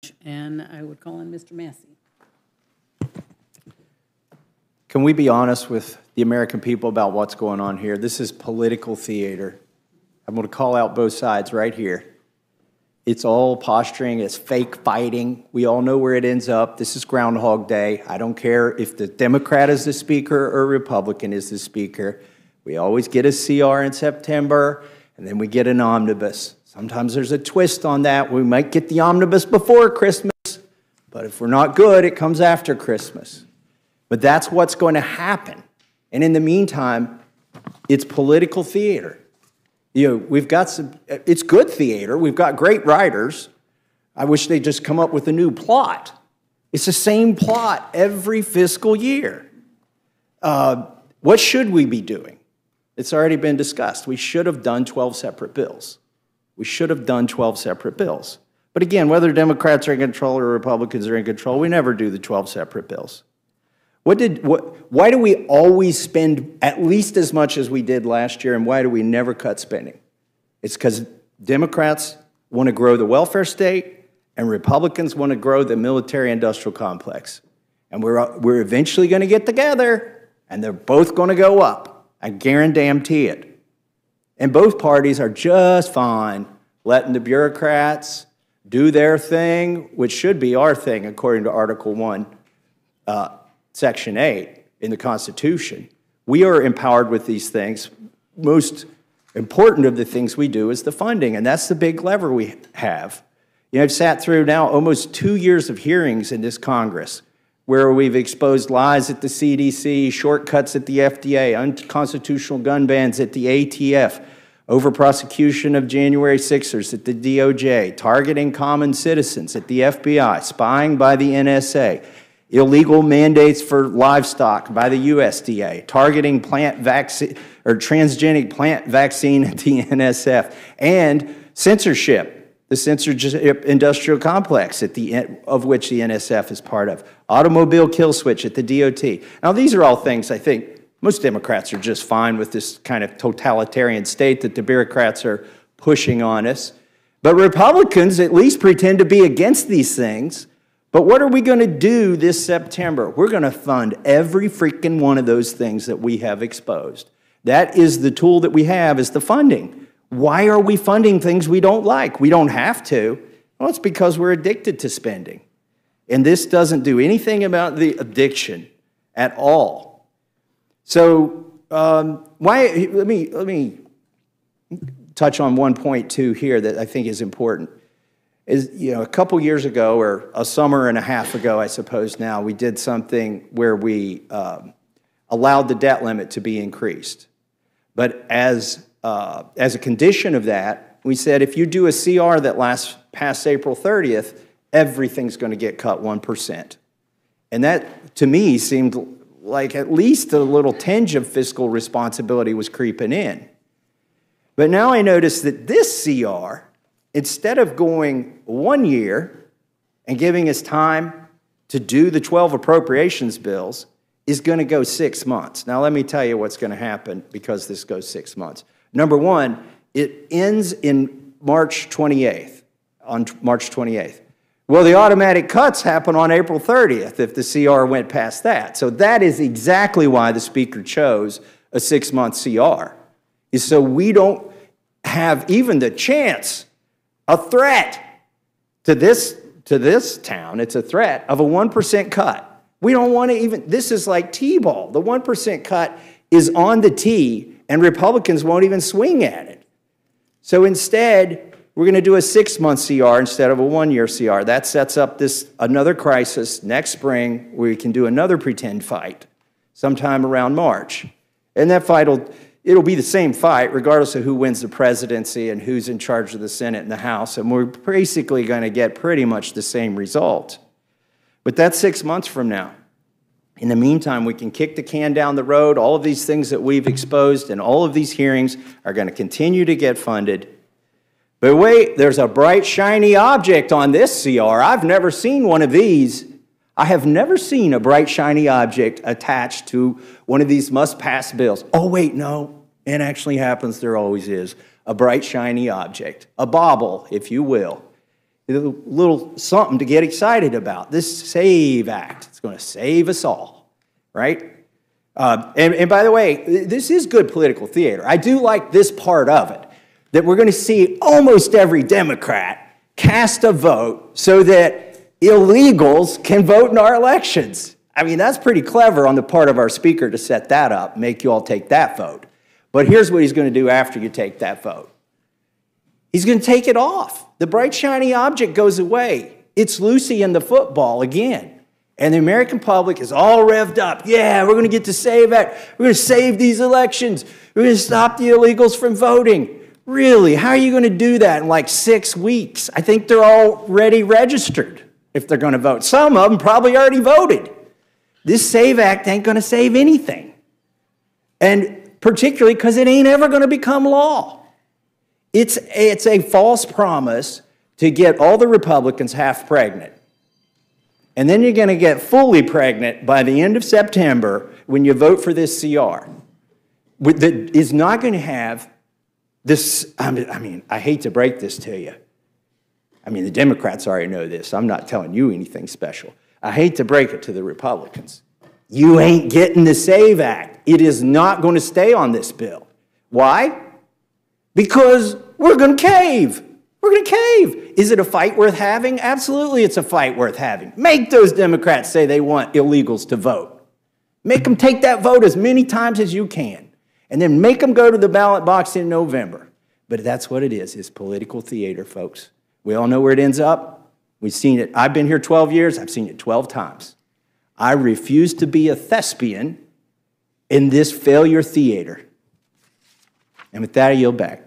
much. And I would call on Mr. Massie. Can we be honest with the American people about what's going on here? This is political theater. I'm going to call out both sides right here. It's all posturing. It's fake fighting. We all know where it ends up. This is Groundhog Day. I don't care if the Democrat is the speaker or Republican is the speaker. We always get a CR in September, and then we get an omnibus. Sometimes there's a twist on that. We might get the omnibus before Christmas, but if we're not good, it comes after Christmas. But that's what's going to happen. And in the meantime, it's political theater. You know, we've got some, it's good theater. We've got great writers. I wish they'd just come up with a new plot. It's the same plot every fiscal year. What should we be doing? It's already been discussed. We should have done 12 separate bills. We should have done 12 separate bills. But again, whether Democrats are in control or Republicans are in control, we never do the 12 separate bills. Why do we always spend at least as much as we did last year, and why do we never cut spending? It's because Democrats want to grow the welfare state, and Republicans want to grow the military-industrial complex. And we're eventually going to get together, and they're both going to go up. I guarantee it. And both parties are just fine letting the bureaucrats do their thing, which should be our thing, according to Article 1. Section 8 in the Constitution. We are empowered with these things. Most important of the things we do is the funding, and that's the big lever we have. You know, I've sat through now almost 2 years of hearings in this Congress where we've exposed lies at the CDC, shortcuts at the FDA, unconstitutional gun bans at the ATF, over prosecution of January 6ers at the DOJ, targeting common citizens at the FBI, spying by the NSA, illegal mandates for livestock by the USDA, targeting plant vaccine or transgenic plant vaccine at the NSF, and censorship, the censorship industrial complex of which the NSF is part of, automobile kill switch at the DOT. Now, these are all things I think most Democrats are just fine with, this kind of totalitarian state that the bureaucrats are pushing on us. But Republicans at least pretend to be against these things. But what are we going to do this September? We're going to fund every freaking one of those things that we have exposed. That is the tool that we have, is the funding. Why are we funding things we don't like? We don't have to. Well, it's because we're addicted to spending. And this doesn't do anything about the addiction at all. So let me touch on one point, too, here that I think is important. Is, you know, a couple years ago, or a summer and a half ago, I suppose now, we did something where we allowed the debt limit to be increased. But as a condition of that, we said if you do a CR that lasts past April 30th, everything's going to get cut 1%. And that, to me, seemed like at least a little tinge of fiscal responsibility was creeping in. But now I notice that this CR, instead of going 1 year and giving us time to do the 12 appropriations bills, is going to go 6 months. Now, let me tell you what's going to happen because this goes 6 months. Number one, it ends in March 28th, on March 28th. Well, the automatic cuts happen on April 30th if the CR went past that. So that is exactly why the Speaker chose a 6-month CR, is so we don't have even the chance, a threat to this town, it's a threat of a 1% cut. We don't want to even, this is like T-ball. The 1% cut is on the tee, and Republicans won't even swing at it. So instead, we're going to do a 6-month CR instead of a 1-year CR. That sets up another crisis next spring where we can do another pretend fight sometime around March. And that fight it'll be the same fight regardless of who wins the presidency and who's in charge of the Senate and the House, and we're basically going to get pretty much the same result. But that's 6 months from now. In the meantime, we can kick the can down the road. All of these things that we've exposed and all of these hearings are going to continue to get funded. But wait, there's a bright, shiny object on this CR. I've never seen one of these. I have never seen a bright, shiny object attached to one of these must-pass bills. Oh, wait, no. It actually happens. There always is. A bright, shiny object. A bauble, if you will. a little something to get excited about. This SAVE Act, it's going to save us all, right? And by the way, this is good political theater. I do like this part of it, that we're going to see almost every Democrat cast a vote so that illegals can vote in our elections. I mean, that's pretty clever on the part of our speaker to set that up, make you all take that vote. But here's what he's going to do after you take that vote. He's going to take it off. The bright, shiny object goes away. It's Lucy and the football again. And the American public is all revved up. Yeah, we're going to get to save it. We're going to save these elections. We're going to stop the illegals from voting. Really? How are you going to do that in like 6 weeks? I think they're already registered if they're going to vote. Some of them probably already voted. This SAVE Act ain't going to save anything. And particularly because it ain't ever going to become law. It's a false promise to get all the Republicans half pregnant. And then you're going to get fully pregnant by the end of September when you vote for this CR. That is not going to have this, I mean, I hate to break this to you. I mean, the Democrats already know this. I'm not telling you anything special. I hate to break it to the Republicans. You ain't getting the SAVE Act. It is not going to stay on this bill. Why? Because we're going to cave. We're going to cave. Is it a fight worth having? Absolutely, it's a fight worth having. Make those Democrats say they want illegals to vote. Make them take that vote as many times as you can. And then make them go to the ballot box in November. But that's what it is. It's political theater, folks. We all know where it ends up. We've seen it. I've been here 12 years. I've seen it 12 times. I refuse to be a thespian in this failure theater. And with that, I yield back.